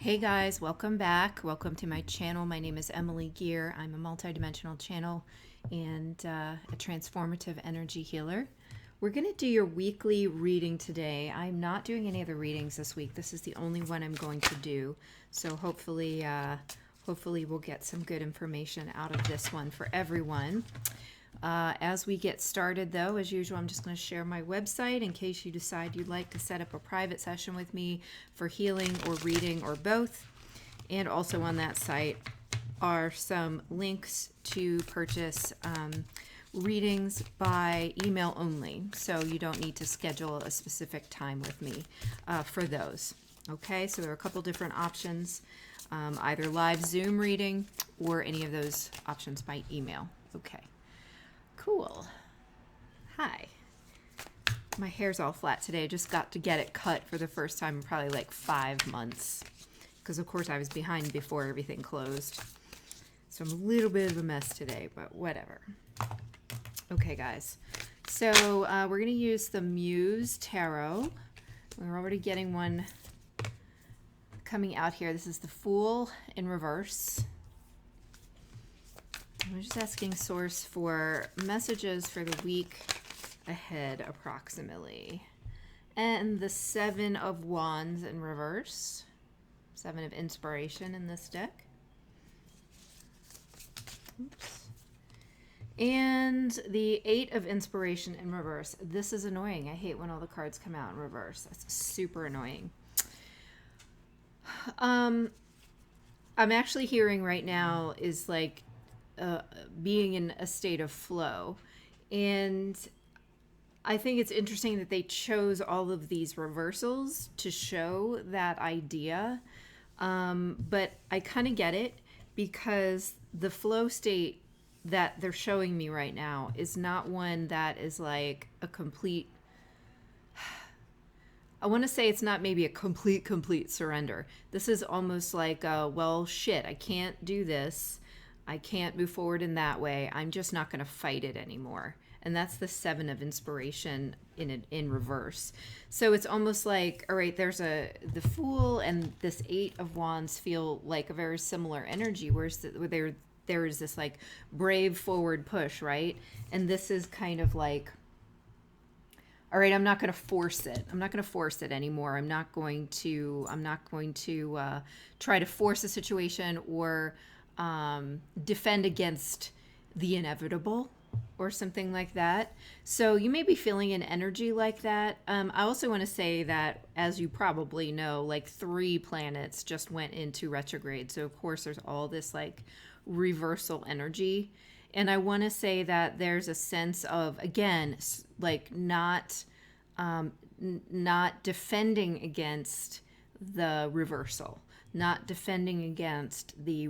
Hey guys, welcome back. Welcome to my channel. My name is Emily Gear. I'm a multidimensional channel and a transformative energy healer. We're going to do your weekly reading today. I'm not doing any other readings this week. This is the only one I'm going to do. So hopefully we'll get some good information out of this one for everyone. As we get started, though, as usual, I'm just going to share my website in case you decide you'd like to set up a private session with me for healing or reading or both. And also on that site are some links to purchase readings by email only. So you don't need to schedule a specific time with me for those. Okay, so there are a couple different options, either live Zoom reading or any of those options by email. Okay. Cool. Hi. My hair's all flat today. I just got to get it cut for the first time in probably like 5 months. Because of course I was behind before everything closed. So I'm a little bit of a mess today, but whatever. Okay guys. So we're going to use the Muse Tarot. We're already getting one coming out here. This is the Fool in reverse. I'm just asking Source for messages for the week ahead, approximately. And the Seven of Wands in reverse. Seven of Inspiration in this deck. Oops. And the Eight of Inspiration in reverse. This is annoying. I hate when all the cards come out in reverse. That's super annoying. I'm actually hearing right now is like being in a state of flow. And I think it's interesting that they chose all of these reversals to show that idea. But I kind of get it because the flow state that they're showing me right now is not one that is like a complete, I want to say it's not maybe a complete surrender. This is almost like, well, shit, I can't do this. I can't move forward in that way. I'm just not going to fight it anymore. And that's the Seven of Inspiration in reverse. So it's almost like, all right, there's the Fool and this Eight of Wands feel like a very similar energy, where there is this like brave forward push, right? And this is kind of like, all right, I'm not going to force it. I'm not going to force it anymore. I'm not going to try to force a situation or defend against the inevitable or something like that. So you may be feeling an energy like that. I also want to say that, as you probably know, like 3 planets just went into retrograde. So of course there's all this like reversal energy. And I want to say that there's a sense of, again, like not defending against the reversal, not defending against the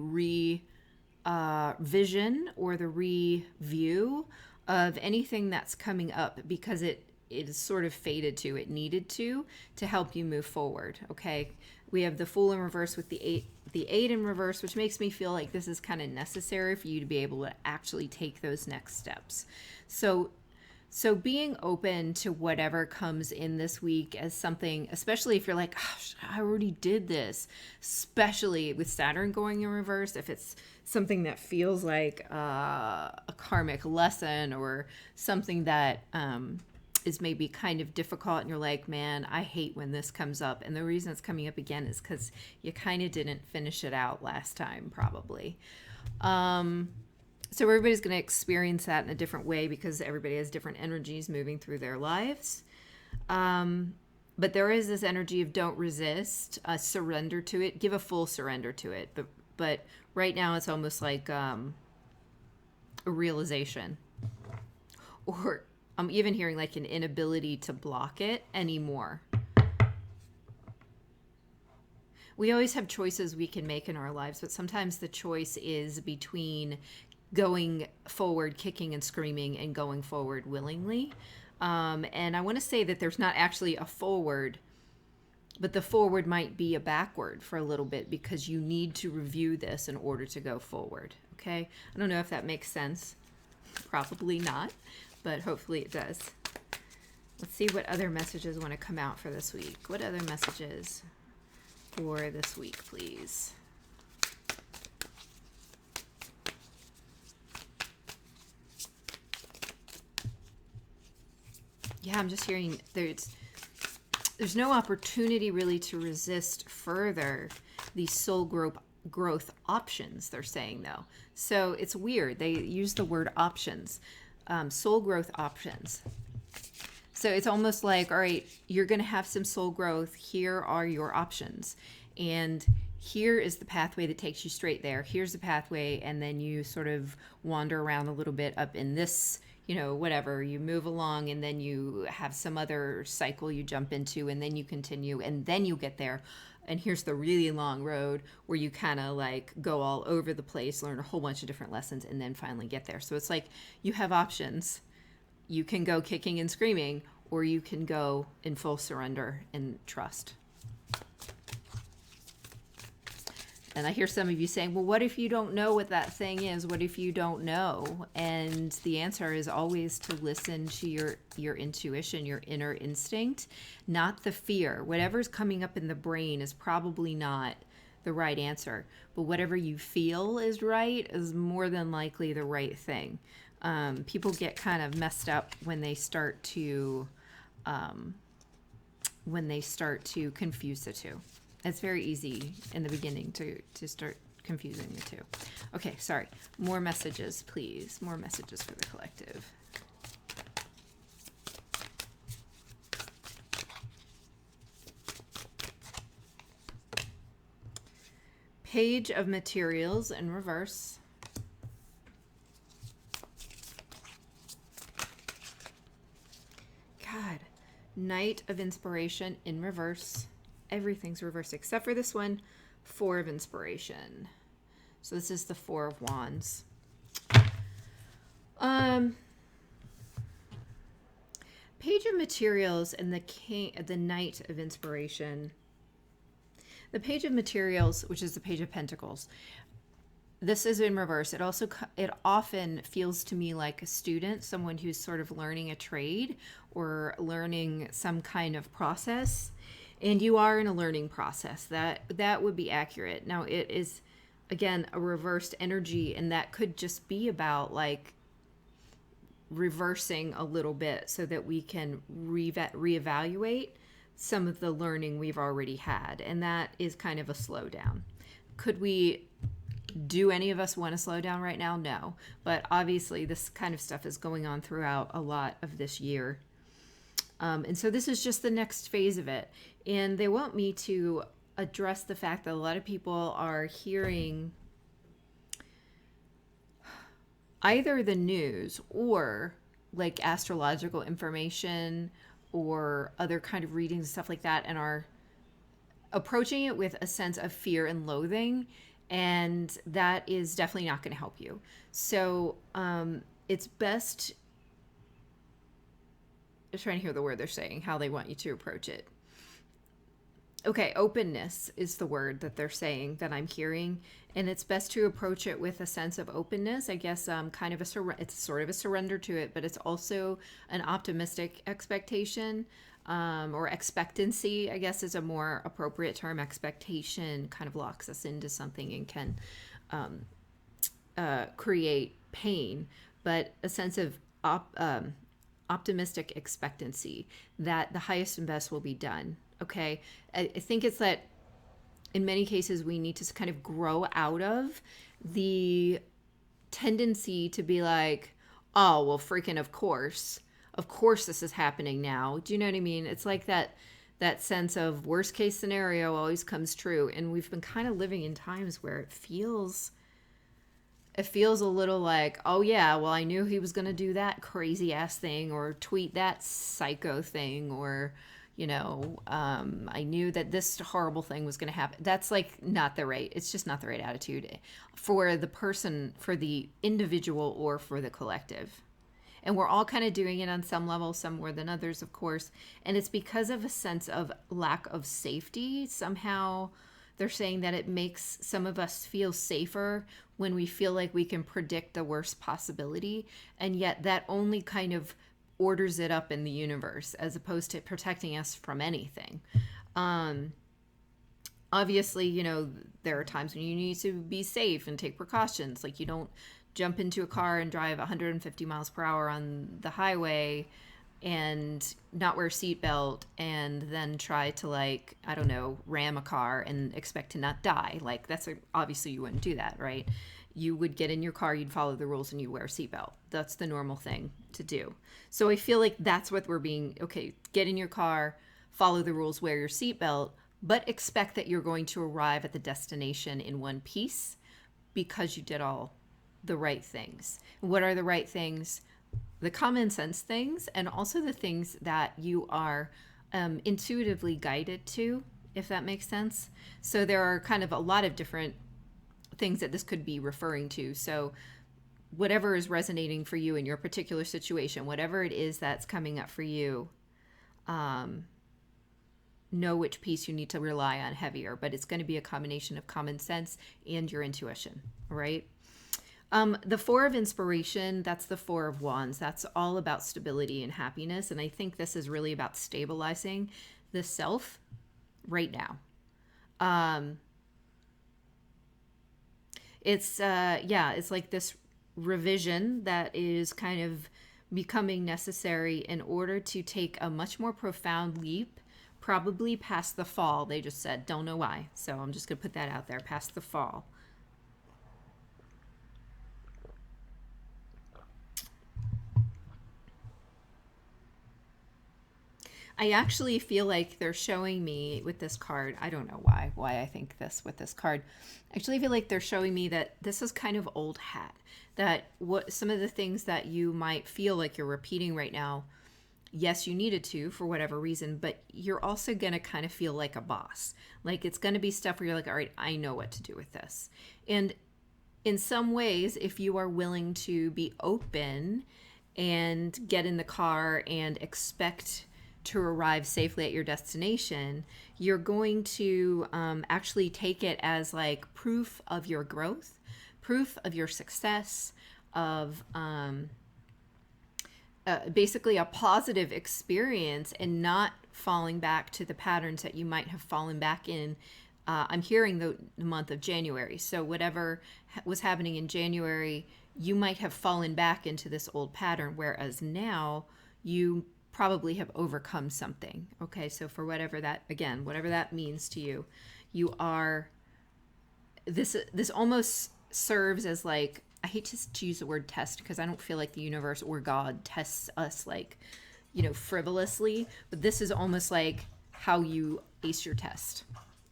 vision or the review of anything that's coming up, because it is sort of fated to, it needed to help you move forward. Okay, we have the Fool in reverse with the eight in reverse, which makes me feel like this is kind of necessary for you to be able to actually take those next steps. So being open to whatever comes in this week as something, especially if you're like, oh, I already did this, especially with Saturn going in reverse, if it's something that feels like a karmic lesson or something that is maybe kind of difficult, and you're like, man, I hate when this comes up. And the reason it's coming up again is because you kind of didn't finish it out last time, probably. So everybody's going to experience that in a different way because everybody has different energies moving through their lives. But there is this energy of don't resist, surrender to it, give a full surrender to it. But right now it's almost like a realization, or I'm even hearing like an inability to block it anymore. We always have choices we can make in our lives, but sometimes the choice is between going forward, kicking and screaming, and going forward willingly. And I want to say that there's not actually a forward, but the forward might be a backward for a little bit because you need to review this in order to go forward. Okay? I don't know if that makes sense. Probably not, but hopefully it does. Let's see what other messages want to come out for this week. What other messages for this week, please? Yeah, I'm just hearing there's no opportunity really to resist further these soul growth options, they're saying, though. So it's weird. They use the word options, soul growth options. So it's almost like, all right, you're going to have some soul growth. Here are your options. And here is the pathway that takes you straight there. Here's the pathway. And then you sort of wander around a little bit up in this, whatever. You move along, and then you have some other cycle you jump into, and then you continue, and then you get there. And here's the really long road where you kind of like go all over the place, learn a whole bunch of different lessons, and then finally get there. So it's like you have options. You can go kicking and screaming, or you can go in full surrender and trust. And I hear some of you saying, well, what if you don't know what that thing is? What if you don't know? And the answer is always to listen to your intuition, your inner instinct, not the fear. Whatever's coming up in the brain is probably not the right answer. But whatever you feel is right is more than likely the right thing. People get kind of messed up when they start to confuse the two. It's very easy in the beginning to start confusing the two. Okay, sorry. More messages, please. More messages for the collective. Page of Materials in reverse. God. Knight of Inspiration in reverse. Everything's reversed except for this one. Four of Inspiration. So this is the Four of Wands. Page of Materials and the Knight of Inspiration. The Page of Materials, which is the Page of Pentacles, this is in reverse. It often feels to me like a student, someone who's sort of learning a trade or learning some kind of process. And you are in a learning process. That would be accurate. Now, it is, again, a reversed energy, and that could just be about like reversing a little bit so that we can reevaluate some of the learning we've already had. And that is kind of a slowdown. Do any of us want to slow down right now? No. But obviously, this kind of stuff is going on throughout a lot of this year. And so this is just the next phase of it. And they want me to address the fact that a lot of people are hearing either the news or like astrological information or other kind of readings and stuff like that, and are approaching it with a sense of fear and loathing. And that is definitely not going to help you. So it's best... I'm trying to hear the word they're saying, how they want you to approach it. Okay, openness is the word that they're saying that I'm hearing, and it's best to approach it with a sense of openness. I guess kind of it's sort of a surrender to it, but it's also an optimistic expectation, or expectancy, I guess is a more appropriate term. Expectation kind of locks us into something and can create pain, but a sense of optimistic expectancy that the highest and best will be done. Okay. I think it's that in many cases we need to kind of grow out of the tendency to be like, oh, well, freaking of course this is happening now. Do you know what I mean? It's like that sense of worst case scenario always comes true. And we've been kind of living in times where it feels a little like, oh yeah, well, I knew he was going to do that crazy ass thing or tweet that psycho thing, or, I knew that this horrible thing was going to happen. That's like it's just not the right attitude for the person, for the individual, or for the collective. And we're all kind of doing it on some level, some more than others, of course. And it's because of a sense of lack of safety. Somehow they're saying that it makes some of us feel safer when we feel like we can predict the worst possibility. And yet that only kind of orders it up in the universe as opposed to protecting us from anything. On Obviously, you know, there are times when you need to be safe and take precautions. Like, you don't jump into a car and drive 150 miles per hour on the highway and not wear a seatbelt and then try to, like, I don't know, ram a car and expect to not die. Like, obviously you wouldn't do that, right? You would get in your car, you'd follow the rules, and you'd wear a seatbelt. That's the normal thing to do. So I feel like that's what we're being, okay, get in your car, follow the rules, wear your seatbelt, but expect that you're going to arrive at the destination in one piece because you did all the right things. What are the right things? The common sense things, and also the things that you are intuitively guided to, if that makes sense. So there are kind of a lot of different things that this could be referring to. So whatever is resonating for you in your particular situation, whatever it is that's coming up for you, know which piece you need to rely on heavier, but it's going to be a combination of common sense and your intuition, right? The Four of Inspiration, that's the Four of Wands. That's all about stability and happiness. And I think this is really about stabilizing the self right now. It's like this revision that is kind of becoming necessary in order to take a much more profound leap, probably past the fall. They just said, don't know why. So I'm just going to put that out there, past the fall. I actually feel like they're showing me with this card, I don't know why I think this with this card. I actually feel like they're showing me that this is kind of old hat. That what some of the things that you might feel like you're repeating right now, yes, you needed to for whatever reason, but you're also going to kind of feel like a boss. Like, it's going to be stuff where you're like, all right, I know what to do with this. And in some ways, if you are willing to be open and get in the car and expect to arrive safely at your destination, you're going to actually take it as like proof of your growth, proof of your success, of basically a positive experience, and not falling back to the patterns that you might have fallen back in. I'm hearing the month of January. So whatever was happening in January, you might have fallen back into this old pattern, whereas now you probably have overcome something. Okay, so for whatever that means to you, you are, this almost serves as like, I hate to use the word test because I don't feel like the universe or God tests us like, frivolously, but this is almost like how you ace your test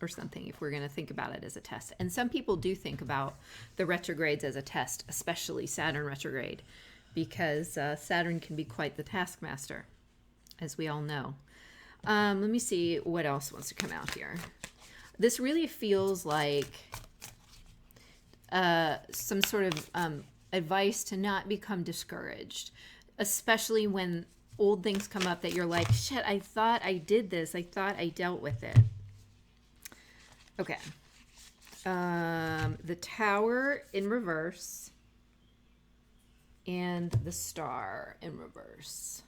or something, if we're going to think about it as a test. And some people do think about the retrogrades as a test, especially Saturn retrograde, because Saturn can be quite the taskmaster, as we all know. Let me see what else wants to come out here. This really feels like some sort of advice to not become discouraged, especially when old things come up that you're like, shit, I thought I did this. I thought I dealt with it. Okay. The Tower in reverse and the Star in reverse.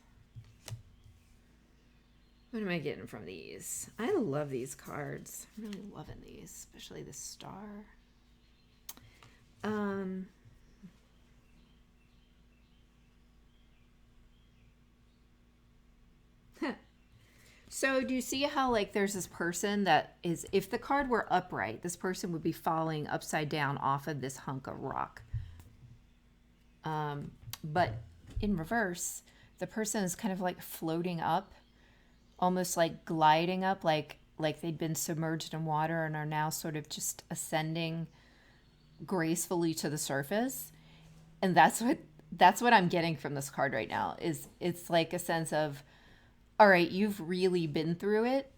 What am I getting from these? I love these cards. I'm really loving these, especially the Star. So do you see how like there's this person that is, if the card were upright, this person would be falling upside down off of this hunk of rock. But in reverse, the person is kind of like floating up, almost like gliding up, like they'd been submerged in water and are now sort of just ascending gracefully to the surface. And that's what I'm getting from this card right now, is it's like a sense of, all right, you've really been through it.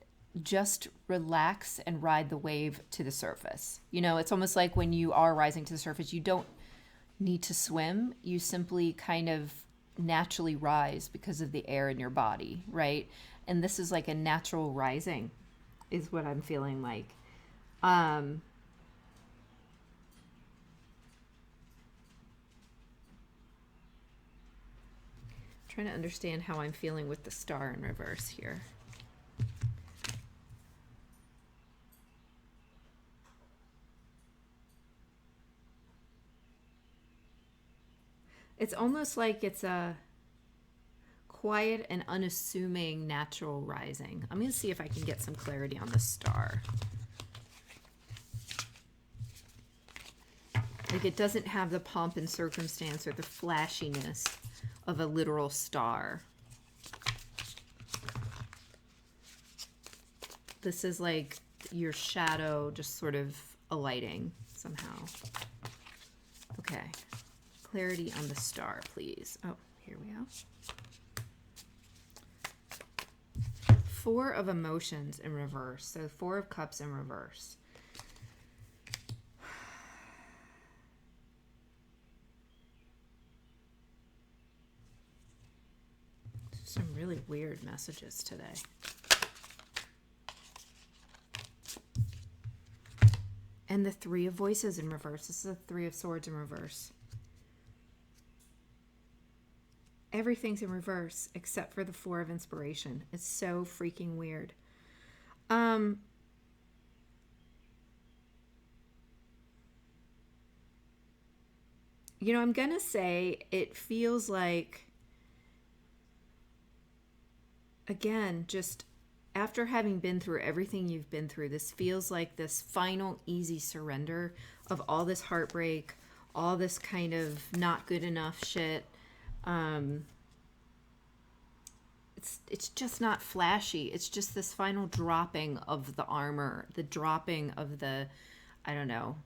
Just relax and ride the wave to the surface. It's almost like when you are rising to the surface, you don't need to swim. You simply kind of naturally rise because of the air in your body, right? And this is like a natural rising, is what I'm feeling like. Trying to understand how I'm feeling with the Star in reverse here. It's almost like it's a quiet and unassuming natural rising. I'm going to see if I can get some clarity on the star. Like, it doesn't have the pomp and circumstance or the flashiness of a literal star. This is like your shadow just sort of alighting somehow. Okay. Clarity on the star, please. Oh, here we go. Four of emotions in reverse. So Four of Cups in reverse. Some really weird messages today. And the Three of Voices in reverse. This is the Three of Swords in reverse. Everything's in reverse except for the Four of Inspiration. It's so freaking weird. You know, I'm going to say it feels like, again, just after having been through everything you've been through, this feels like this final easy surrender of all this heartbreak, all this kind of not good enough shit. It's just not flashy. It's just this final dropping of the armor, the dropping of the, I don't know,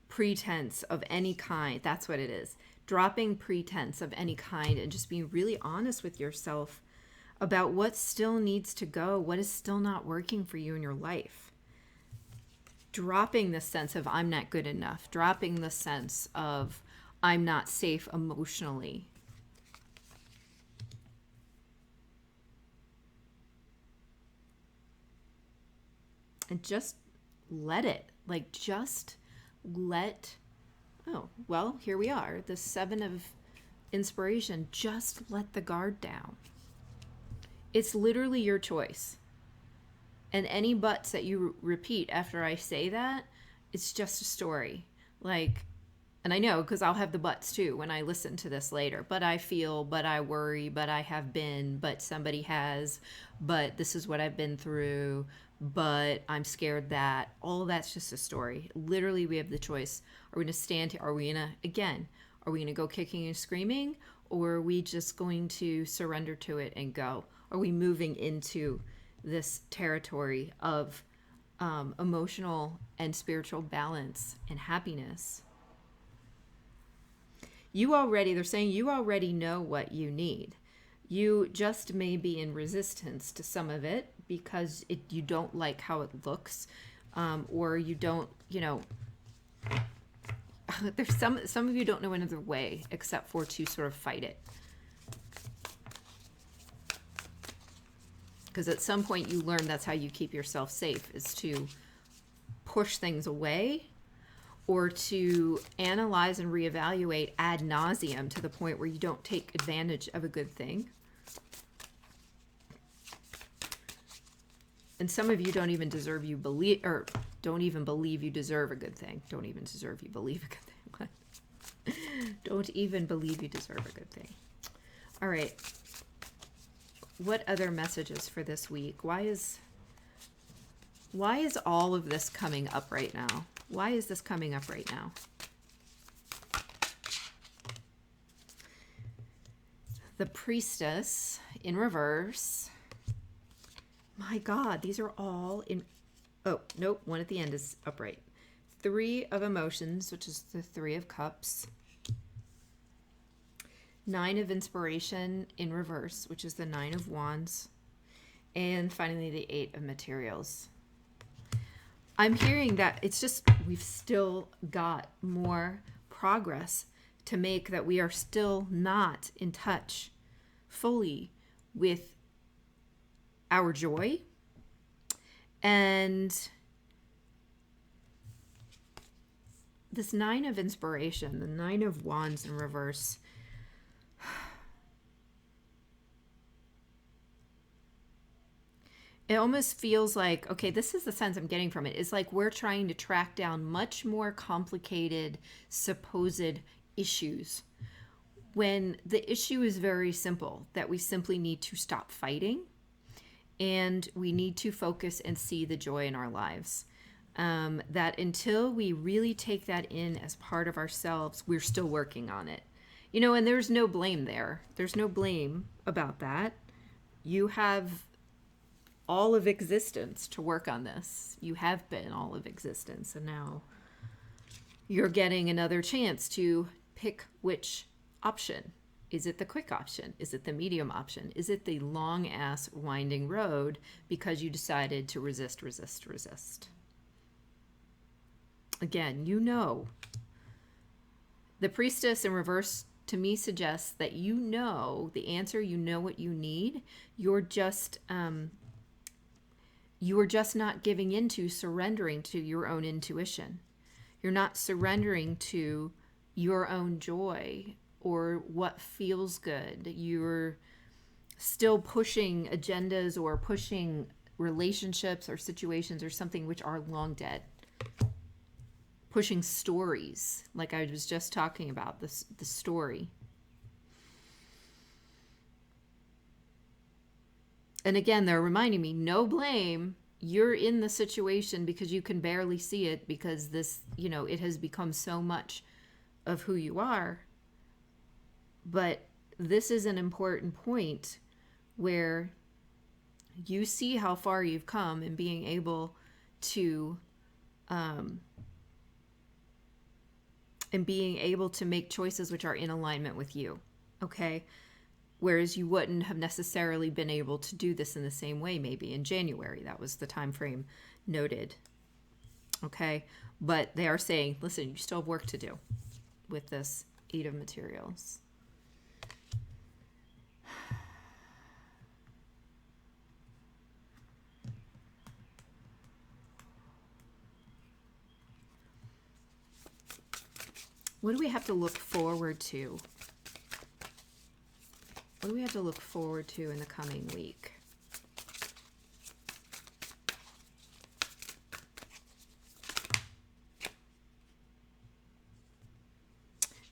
pretense of any kind. That's what it is. Dropping pretense of any kind and just being really honest with yourself about what still needs to go, what is still not working for you in your life. Dropping the sense of I'm not good enough. Dropping the sense of I'm not safe emotionally. And just let it. Like, just let... Oh, well, here we are. The Seven of Inspiration. Just let the guard down. It's literally your choice. And any buts that you repeat after I say that, it's just a story. Like, and I know because I'll have the buts too when I listen to this later. But I feel, but I worry, but I have been, but somebody has, but this is what I've been through, but I'm scared that. All of that's just a story. Literally, we have the choice. Are we going to stand here? Are we going to, again, are we going to go kicking and screaming? Or are we just going to surrender to it and go? Are we moving into this territory of emotional and spiritual balance and happiness? They're saying you already know what you need. You just may be in resistance to some of it because you don't like how it looks, or you don't, there's some of you don't know another way except for to sort of fight it. Because at some point you learn that's how you keep yourself safe, is to push things away or to analyze and reevaluate ad nauseum to the point where you don't take advantage of a good thing. And some of you don't even deserve you believe, or don't even believe you deserve a good thing. Don't even deserve you believe a good thing. Don't even believe you deserve a good thing. All right. What other messages for this week? Why is all of this coming up right now? Why is this coming up right now? The Priestess in reverse. My God, these are all in... Oh, nope, one at the end is upright. Three of Emotions, which is the Three of Cups. Nine of Inspiration in reverse, which is the Nine of Wands. And finally, the Eight of Materials. I'm hearing that it's just, we've still got more progress to make, that we are still not in touch fully with our joy. And this Nine of Inspiration, the Nine of Wands in reverse, it almost feels like, okay, this is the sense I'm getting from it. It's like we're trying to track down much more complicated supposed issues. when the issue is very simple, that we simply need to stop fighting and we need to focus and see the joy in our lives. That until we really take that in as part of ourselves, we're still working on it. You know, and there's no blame there. There's no blame about that. You have all of existence to work on this. You have been all of existence, and now you're getting another chance to pick which option. Is it the quick option? Is it the medium option? Is it the long ass winding road because you decided to resist? Again, you know. The priestess in reverse to me suggests that you know the answer, you know what you need. You're just not giving into, surrendering to your own intuition. You're not surrendering to your own joy or what feels good. You're still pushing agendas or pushing relationships or situations or something which are long dead. Pushing stories, like I was just talking about, the story. And again, they're reminding me, no blame. You're in the situation because you can barely see it because this, you know, it has become so much of who you are. But this is an important point where you see how far you've come in being able to make choices which are in alignment with you, okay? Whereas you wouldn't have necessarily been able to do this in the same way maybe in January. That was the time frame noted, okay? But they are saying, listen, you still have work to do with this Eight of Materials. What do we have to look forward to? What do we have to look forward to in the coming week?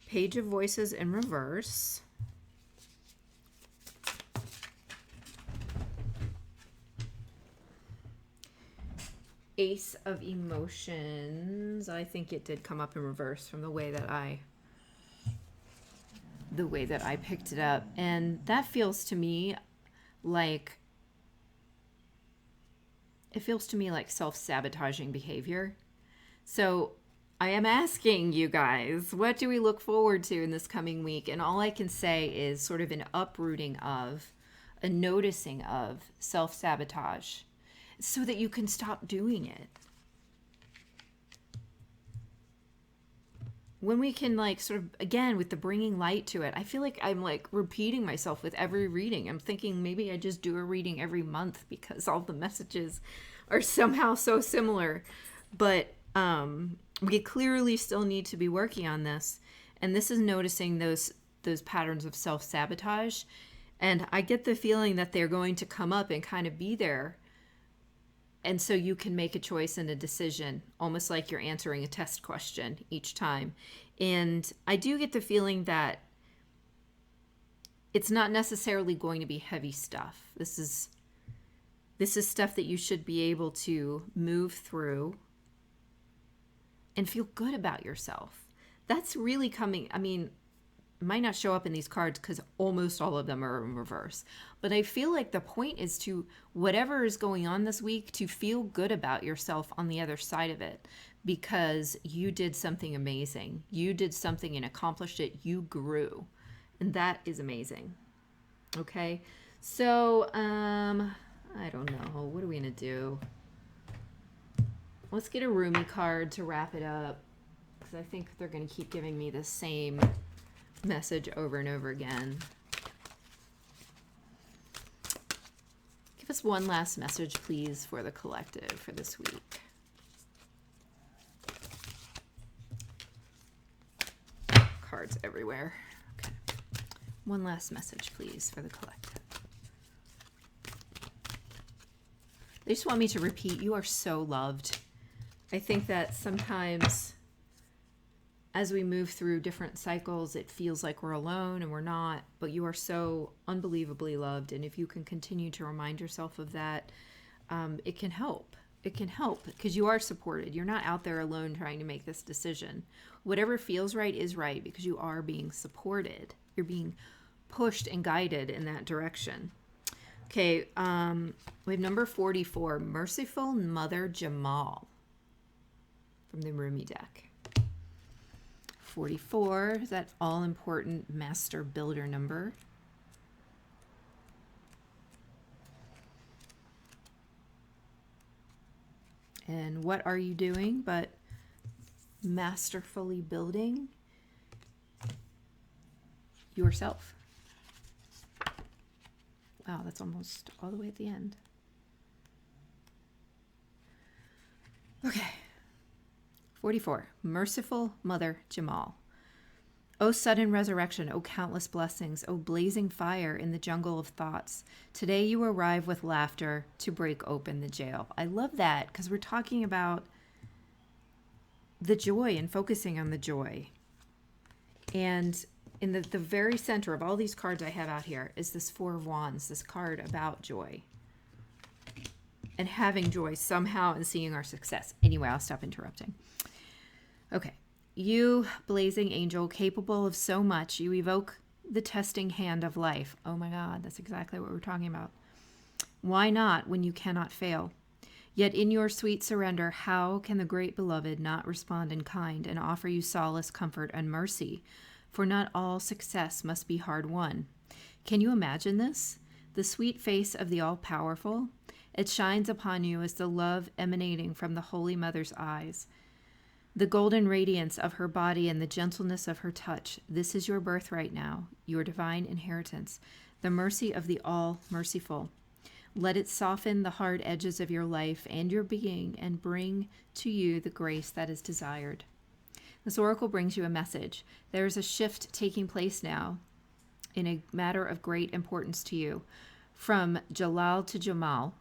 Page of Voices in reverse. Ace of Emotions. I think it did come up in reverse from the way that I picked it up. And that feels to me like self-sabotaging behavior. So I am asking you guys, what do we look forward to in this coming week? And all I can say is sort of an uprooting of, a noticing of self-sabotage, so that you can stop doing it. When we can, like, sort of, again, with the bringing light to it, I feel like I'm, like, repeating myself with every reading. I'm thinking maybe I just do a reading every month because all the messages are somehow so similar. But we clearly still need to be working on this. And this is noticing those patterns of self-sabotage. And I get the feeling that they're going to come up and kind of be there. And so you can make a choice and a decision, almost like you're answering a test question each time. And I do get the feeling that it's not necessarily going to be heavy stuff. This is stuff that you should be able to move through and feel good about yourself. That's really coming. I mean, it might not show up in these cards because almost all of them are in reverse. But I feel like the point is to, whatever is going on this week, to feel good about yourself on the other side of it, because you did something amazing. You did something and accomplished it. You grew. And that is amazing. Okay? So, I don't know. What are we going to do? Let's get a Rumi card to wrap it up, because I think they're going to keep giving me the same message over and over again. Give us one last message, please, for the collective for this week. Cards everywhere. Okay. One last message, please, for the collective. They just want me to repeat, you are so loved. I think that sometimes as we move through different cycles, it feels like we're alone and we're not, but you are so unbelievably loved. And if you can continue to remind yourself of that, it can help. It can help because you are supported. You're not out there alone trying to make this decision. Whatever feels right is right because you are being supported. You're being pushed and guided in that direction. Okay, we have number 44, Merciful Mother Jamal from the Rumi deck. 44 is that all-important master builder number. And what are you doing but masterfully building yourself? Wow, that's almost all the way at the end. Okay. 44. Merciful Mother Jamal. O sudden resurrection, O countless blessings, O blazing fire in the jungle of thoughts. Today you arrive with laughter to break open the jail. I love that because we're talking about the joy and focusing on the joy. And in the very center of all these cards I have out here is this Four of Wands, this card about joy. And having joy somehow and seeing our success. Anyway, I'll stop interrupting. Okay. You, blazing angel, capable of so much, you evoke the testing hand of life. Oh my God, that's exactly what we're talking about. Why not when you cannot fail? Yet in your sweet surrender, how can the great beloved not respond in kind and offer you solace, comfort, and mercy? For not all success must be hard won. Can you imagine this? The sweet face of the all-powerful? It shines upon you as the love emanating from the Holy Mother's eyes. The golden radiance of her body and the gentleness of her touch. This is your birthright now, your divine inheritance, the mercy of the all-merciful. Let it soften the hard edges of your life and your being and bring to you the grace that is desired. This oracle brings you a message. There is a shift taking place now in a matter of great importance to you. From Jalal to Jamal,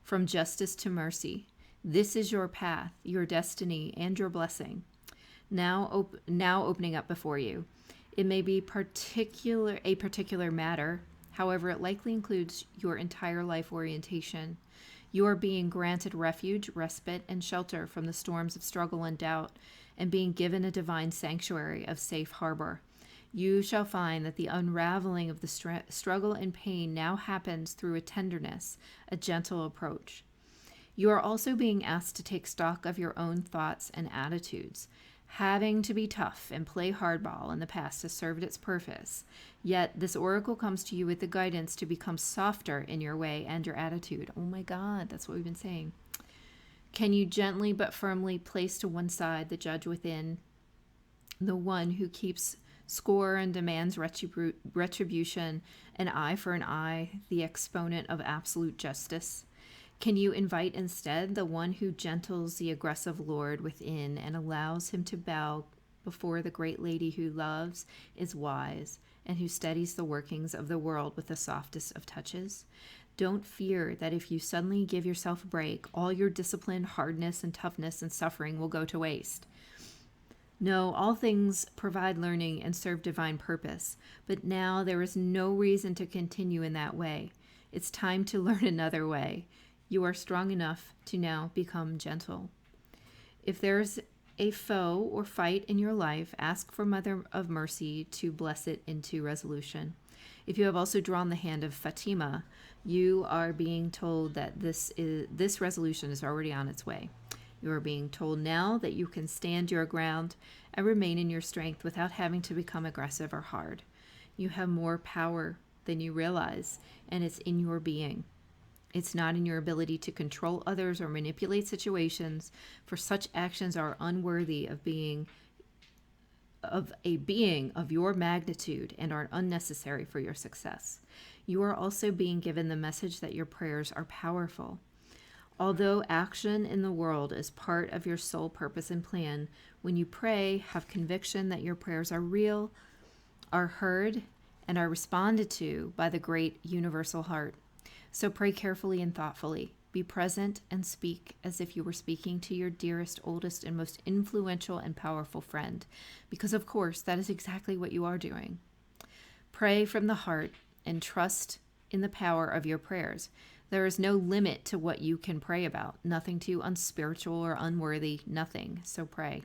from justice to mercy. This is your path, your destiny, and your blessing. Now opening up before you. It may be a particular matter. However, it likely includes your entire life orientation. You are being granted refuge, respite, and shelter from the storms of struggle and doubt, and being given a divine sanctuary of safe harbor. You shall find that the unraveling of the struggle and pain now happens through a tenderness, a gentle approach. You are also being asked to take stock of your own thoughts and attitudes. Having to be tough and play hardball in the past has served its purpose. Yet this oracle comes to you with the guidance to become softer in your way and your attitude. Oh my God, that's what we've been saying. Can you gently but firmly place to one side the judge within, the one who keeps score and demands retribution, an eye for an eye, the exponent of absolute justice? Can you invite instead the one who gentles the aggressive lord within and allows him to bow before the great lady who loves, is wise, and who steadies the workings of the world with the softest of touches? Don't fear that if you suddenly give yourself a break, all your discipline, hardness, and toughness and suffering will go to waste. No, all things provide learning and serve divine purpose, but now there is no reason to continue in that way. It's time to learn another way. You are strong enough to now become gentle. If there's a foe or fight in your life, ask for Mother of Mercy to bless it into resolution. If you have also drawn the hand of Fatima, you are being told that this resolution is already on its way. You are being told now that you can stand your ground and remain in your strength without having to become aggressive or hard. You have more power than you realize, and it's in your being. It's not in your ability to control others or manipulate situations, for such actions are unworthy of a being of your magnitude and are unnecessary for your success. You are also being given the message that your prayers are powerful. Although action in the world is part of your soul purpose and plan, when you pray, have conviction that your prayers are real, are heard, and are responded to by the great universal heart. So pray carefully and thoughtfully. Be present and speak as if you were speaking to your dearest, oldest, and most influential and powerful friend, because of course that is exactly what you are doing. Pray from the heart and trust in the power of your prayers. There is no limit to what you can pray about, nothing too unspiritual or unworthy, nothing. So pray.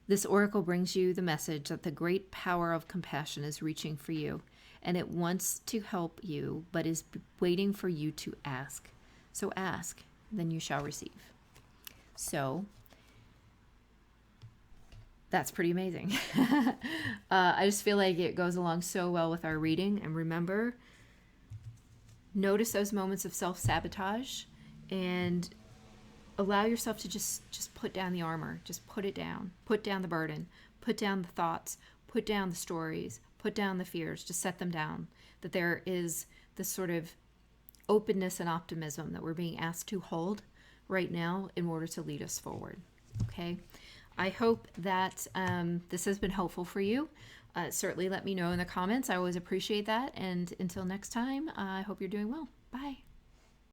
This oracle brings you the message that the great power of compassion is reaching for you, and it wants to help you, but is waiting for you to ask. So ask, then you shall receive. So that's pretty amazing. I just feel like it goes along so well with our reading. And remember, notice those moments of self-sabotage and allow yourself to just put down the armor. Just put it down. Put down the burden. Put down the thoughts. Put down the stories. Put down the fears. Just set them down. That there is this sort of openness and optimism that we're being asked to hold right now in order to lead us forward. Okay? I hope that this has been helpful for you. Certainly let me know in the comments. I always appreciate that. And until next time, I hope you're doing well. Bye.